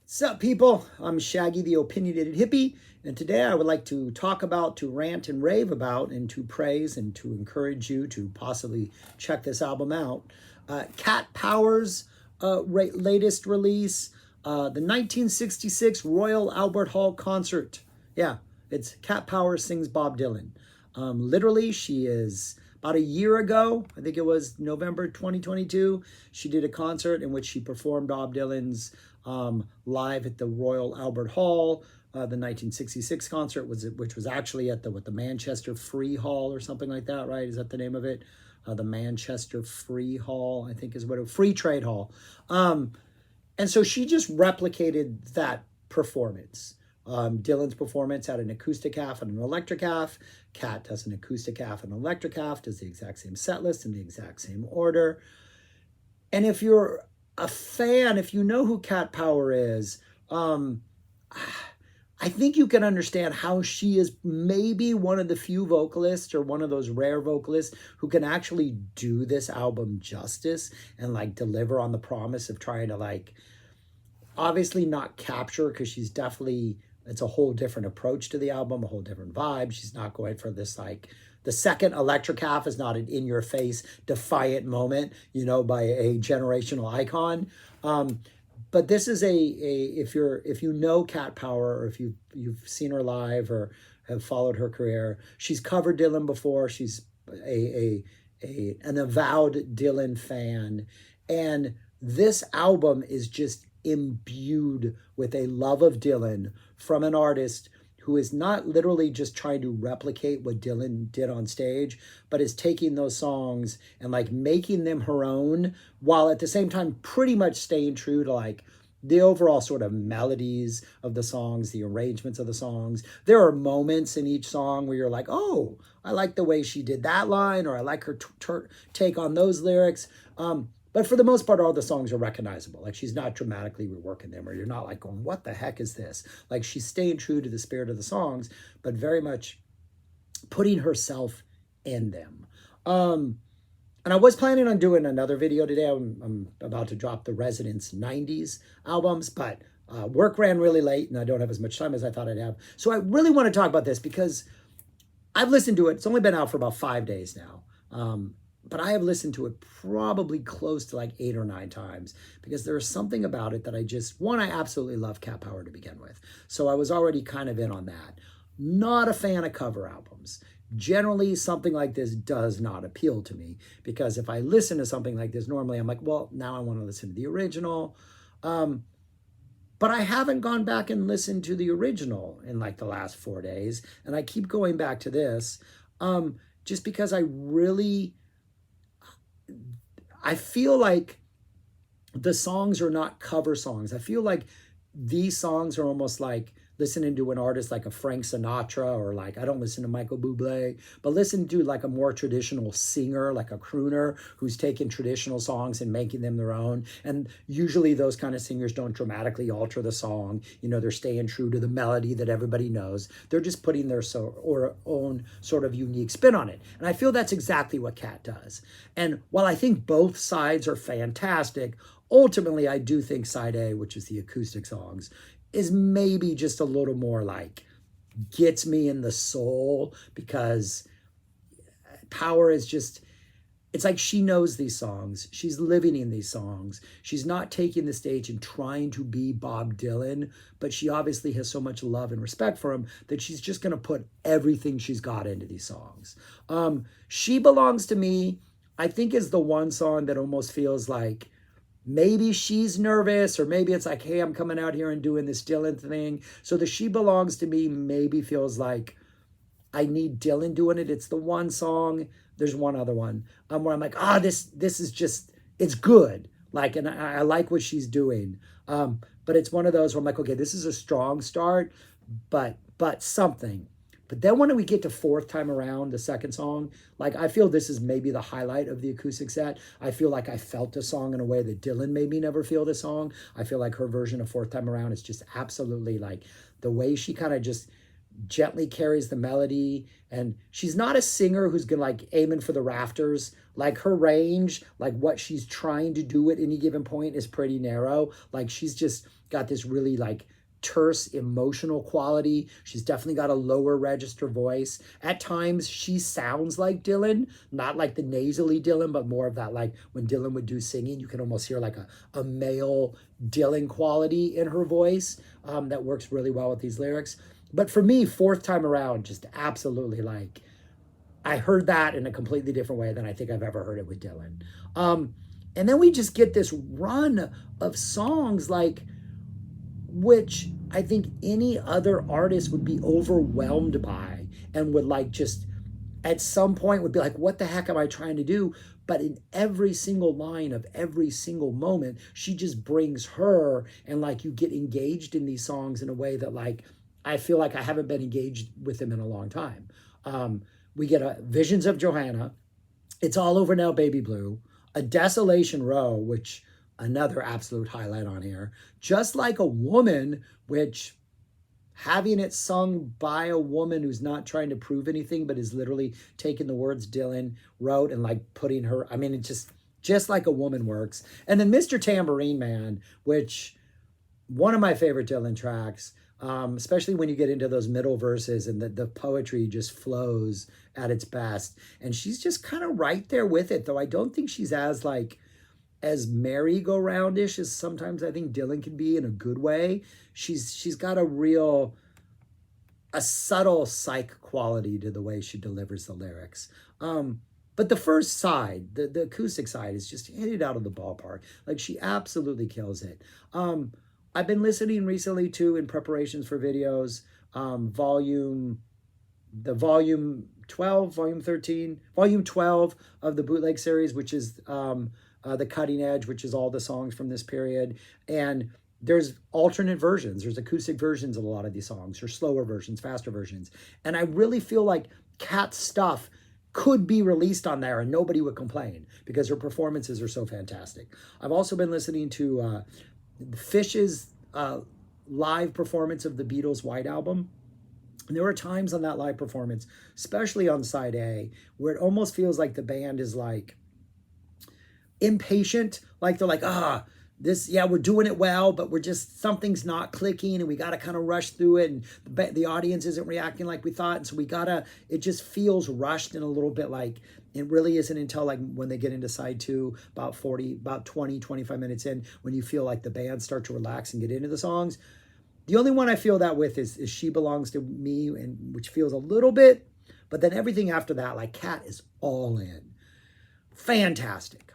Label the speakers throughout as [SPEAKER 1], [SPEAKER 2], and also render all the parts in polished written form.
[SPEAKER 1] Sup, people? I'm Shaggy, the opinionated hippie, and today I would like to talk about, to rant and rave about, and to praise and to encourage you to possibly check this album out. Cat Power's latest release, the 1966 Royal Albert Hall concert. Yeah, it's Cat Power sings Bob Dylan. Literally, she is about a year ago, I think it was November 2022, she did a concert in which she performed Bob Dylan's live at the Royal Albert Hall. The 1966 concert which was actually at the Manchester Free Hall or something like that, right? Is that the name of it? The Manchester Free Hall, I think is what it, Free Trade Hall. And so she just replicated that performance. Dylan's performance had an acoustic half and an electric half. Cat does an acoustic half and an electric half, does the exact same set list in the exact same order. And if you're a fan, if you know who Cat Power is, I think you can understand how she is maybe one of the few vocalists or one of those rare vocalists who can actually do this album justice and like deliver on the promise of trying to like, obviously not capture, because she's definitely, it's a whole different approach to the album, a whole different vibe. She's not going for this like, the second electric half is not an in-your-face defiant moment, you know, by a generational icon. But this is if you know Cat Power, or if you've seen her live or have followed her career, she's covered Dylan before. She's an avowed Dylan fan, and this album is just imbued with a love of Dylan from an artist who is not literally just trying to replicate what Dylan did on stage, but is taking those songs and like making them her own, while at the same time pretty much staying true to like the overall sort of melodies of the songs, the arrangements of the songs. There are moments in each song where you're like, oh, I like the way she did that line, or I like her take on those lyrics. But for the most part, all the songs are recognizable. Like, she's not dramatically reworking them, or you're not like going, what the heck is this? Like, she's staying true to the spirit of the songs, but very much putting herself in them. And I was planning on doing another video today. I'm about to drop the Residents 90s albums, but work ran really late and I don't have as much time as I thought I'd have. So I really want to talk about this because I've listened to it. It's only been out for about 5 days now. But I have listened to it probably close to like 8 or 9 times, because there's something about it that I absolutely love Cat Power to begin with. So I was already kind of in on that. Not a fan of cover albums. Generally, something like this does not appeal to me, because if I listen to something like this, normally I'm like, well, now I want to listen to the original. But I haven't gone back and listened to the original in like the last 4 days. And I keep going back to this just because I feel like the songs are not cover songs. I feel like these songs are almost like listening to an artist like a Frank Sinatra, or like, I don't listen to Michael Bublé, but listen to like a more traditional singer, like a crooner who's taking traditional songs and making them their own. And usually those kind of singers don't dramatically alter the song. You know, they're staying true to the melody that everybody knows. They're just putting their own sort of unique spin on it. And I feel that's exactly what Cat does. And while I think both sides are fantastic, ultimately I do think side A, which is the acoustic songs, is maybe just a little more like gets me in the soul, because Power is just, it's like she knows these songs. She's living in these songs. She's not taking the stage and trying to be Bob Dylan, but she obviously has so much love and respect for him that she's just going to put everything she's got into these songs. She Belongs to Me, I think, is the one song that almost feels like maybe she's nervous, or maybe it's like, hey, I'm coming out here and doing this Dylan thing. So the She Belongs to Me maybe feels like I need Dylan doing it. It's the one song. There's one other one where I'm like, this is just, it's good. Like, and I like what she's doing. But it's one of those where I'm like, okay, this is a strong start, but something. But then when we get to fourth time around, the second song, like, I feel this is maybe the highlight of the acoustic set. I feel like I felt the song in a way that Dylan made me never feel the song. I feel like her version of Fourth Time Around is just absolutely like the way she kind of just gently carries the melody, and she's not a singer who's gonna like aiming for the rafters. Like her range, like what she's trying to do at any given point is pretty narrow. Like she's just got this really like terse emotional quality. She's definitely got a lower register voice. At times she sounds like Dylan, not like the nasally Dylan, but more of that like when Dylan would do singing, you can almost hear like a male Dylan quality in her voice that works really well with these lyrics. But for me, fourth time around, just absolutely like I heard that in a completely different way than I think I've ever heard it with Dylan. And then we just get this run of songs like which I think any other artist would be overwhelmed by and would like just at some point would be like, what the heck am I trying to do? But in every single line of every single moment, she just brings her, and like you get engaged in these songs in a way that like I feel like I haven't been engaged with them in a long time. We get a Visions of Johanna, It's All Over Now, Baby Blue, A Desolation Row, which another absolute highlight on here. Just Like a Woman, which having it sung by a woman who's not trying to prove anything, but is literally taking the words Dylan wrote and like putting her, I mean, it just like a woman works. And then Mr. Tambourine Man, which one of my favorite Dylan tracks, especially when you get into those middle verses and the poetry just flows at its best. And she's just kind of right there with it, though I don't think she's as merry-go-roundish as sometimes I think Dylan can be in a good way. She's got a subtle psych quality to the way she delivers the lyrics. But the first side, the acoustic side, is just hit it out of the ballpark. Like she absolutely kills it. I've been listening recently too in preparations for videos. Volume 12, volume 13, volume 12 of the bootleg series, which is the Cutting Edge, which is all the songs from this period. And there's alternate versions. There's acoustic versions of a lot of these songs, or slower versions, faster versions. And I really feel like Kat's stuff could be released on there and nobody would complain because her performances are so fantastic. I've also been listening to Fish's live performance of the Beatles' White Album. And there were times on that live performance, especially on side A, where it almost feels like the band is like impatient. Like they're like, we're doing it well, but something's not clicking and we got to kind of rush through it. And the audience isn't reacting like we thought. And so it just feels rushed and a little bit like it really isn't until like when they get into side 2, about 20, 25 minutes in, when you feel like the band start to relax and get into the songs. The only one I feel that with is She Belongs to Me, and which feels a little bit, but then everything after that, like Kat is all in. Fantastic.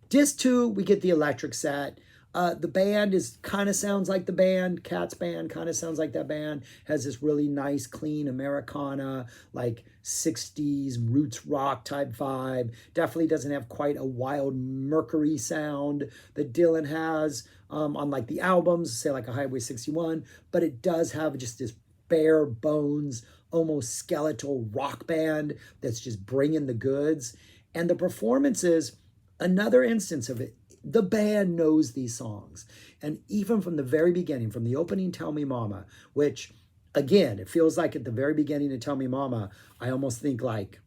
[SPEAKER 1] Disc 2, we get the electric set. The band kind of sounds like the band. Kat's band kind of sounds like that band. Has this really nice, clean Americana, like 60s roots rock type vibe. Definitely doesn't have quite a wild Mercury sound that Dylan has on like the albums, say like a Highway 61. But it does have just this bare bones, almost skeletal rock band that's just bringing the goods. And the performances, another instance of it, the band knows these songs. And even from the very beginning, from the opening Tell Me Mama, which again, it feels like at the very beginning of Tell Me Mama, I almost think like,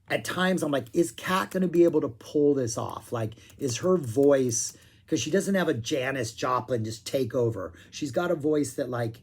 [SPEAKER 1] at times I'm like, is Kat going to be able to pull this off? Like, is her voice, because she doesn't have a Janis Joplin just take over. She's got a voice that like,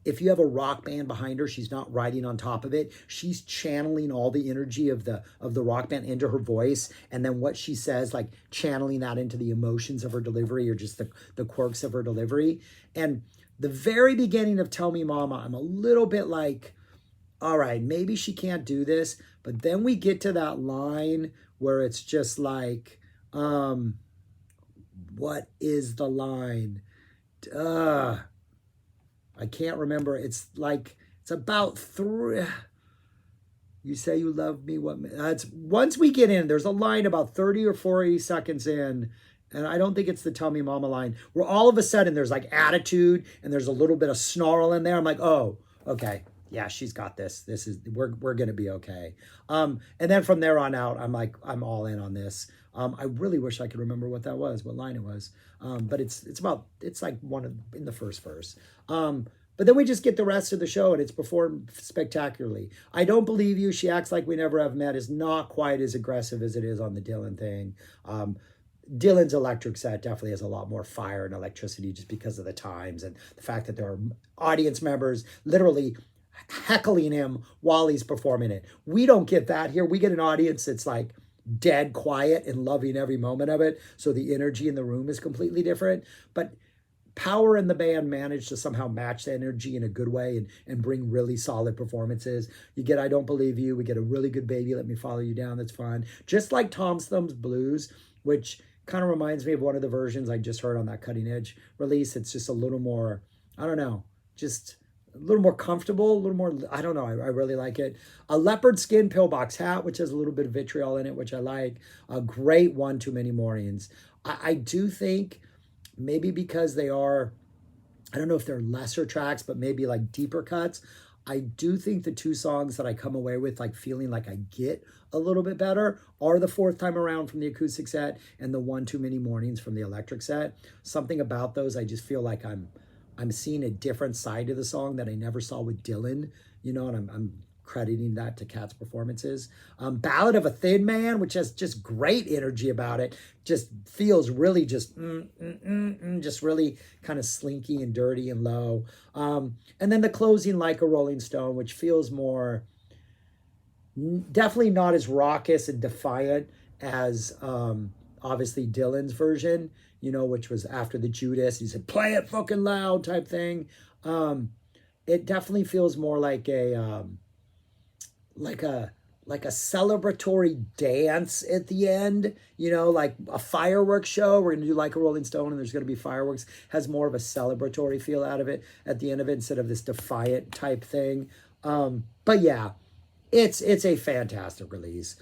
[SPEAKER 1] if you have a rock band behind her, she's not riding on top of it. She's channeling all the energy of the rock band into her voice. And then what she says, like channeling that into the emotions of her delivery or just the quirks of her delivery. And the very beginning of Tell Me Mama, I'm a little bit like, all right, maybe she can't do this. But then we get to that line where it's just like, what is the line? I can't remember. It's like, it's about 3. You say you love me. It's once we get in, there's a line about 30 or 40 seconds in, and I don't think it's the Tell Me Mama line, where all of a sudden there's like attitude and there's a little bit of snarl in there. I'm like, oh, okay. Yeah, she's got this. We're going to be okay. And then from there on out, I'm like, I'm all in on this. I really wish I could remember what that was, what line it was. But it's like one in the first verse. But then we just get the rest of the show and it's performed spectacularly. I Don't Believe You, She Acts Like We Never Have Met is not quite as aggressive as it is on the Dylan thing. Dylan's electric set definitely has a lot more fire and electricity just because of the times and the fact that there are audience members literally heckling him while he's performing it. We don't get that here. We get an audience that's like dead quiet and loving every moment of it. So the energy in the room is completely different. But Power and the band managed to somehow match the energy in a good way and bring really solid performances. You get I Don't Believe You. We get a really good Baby Let Me Follow You Down. That's fun. Just like Tom's Thumb's Blues, which kind of reminds me of one of the versions I just heard on that Cutting Edge release. It's just a little more, I don't know, just a little more comfortable, a little more, I don't know. I really like it. A leopard skin pillbox hat, which has a little bit of vitriol in it, which I like. A great One Too Many Mornings. I do think maybe because they are, I don't know if they're lesser tracks, but maybe like deeper cuts. I do think the two songs that I come away with like feeling like I get a little bit better are the Fourth Time Around from the acoustic set and the One Too Many Mornings from the electric set. Something about those, I just feel like I'm seeing a different side of the song that I never saw with Dylan, you know, and I'm crediting that to Cat's performances. Ballad of a Thin Man, which has just great energy about it, just feels really just just really kind of slinky and dirty and low. And then the closing, Like a Rolling Stone, which feels more, definitely not as raucous and defiant as obviously Dylan's version, you know, which was after the Judas. He said, play it fucking loud type thing. It definitely feels more like a celebratory dance at the end, you know, like a fireworks show. We're going to do Like a Rolling Stone and there's going to be fireworks. Has more of a celebratory feel out of it at the end of it instead of this defiant type thing. But yeah, it's a fantastic release.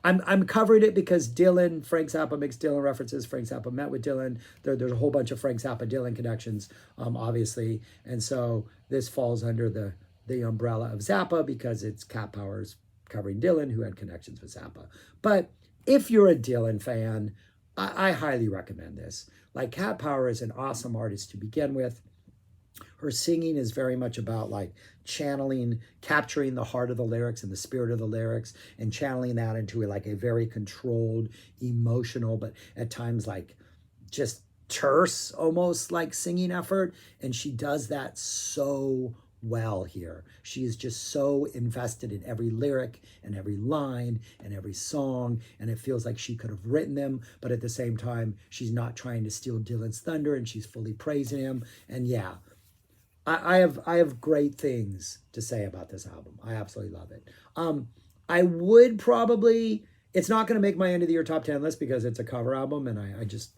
[SPEAKER 1] I'm covering it because Dylan, Frank Zappa makes Dylan references. Frank Zappa met with Dylan. There's a whole bunch of Frank Zappa Dylan connections, obviously. And so this falls under the umbrella of Zappa because it's Cat Power's covering Dylan, who had connections with Zappa. But if you're a Dylan fan, I highly recommend this. Like, Cat Power is an awesome artist to begin with. Her singing is very much about like channeling, capturing the heart of the lyrics and the spirit of the lyrics and channeling that into like a very controlled, emotional, but at times like just terse, almost like singing effort. And she does that so well here. She is just so invested in every lyric and every line and every song, and it feels like she could have written them, but at the same time, she's not trying to steal Dylan's thunder and she's fully praising him. And yeah, I have great things to say about this album. I absolutely love it. I would probably, it's not going to make my end of the year top 10 list because it's a cover album and I just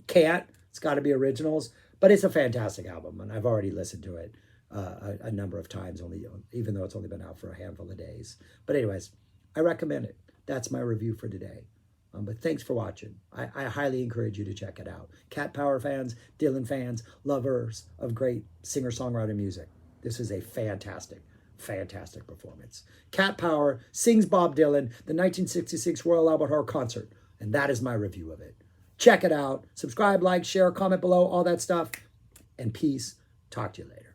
[SPEAKER 1] can't. It's got to be originals, but it's a fantastic album and I've already listened to it a number of times, only even though it's only been out for a handful of days. But anyways, I recommend it. That's my review for today. But thanks for watching. I highly encourage you to check it out. Cat Power fans, Dylan fans, lovers of great singer-songwriter music. This is a fantastic, fantastic performance. Cat Power sings Bob Dylan, the 1966 Royal Albert Hall concert. And that is my review of it. Check it out. Subscribe, like, share, comment below, all that stuff. And peace. Talk to you later.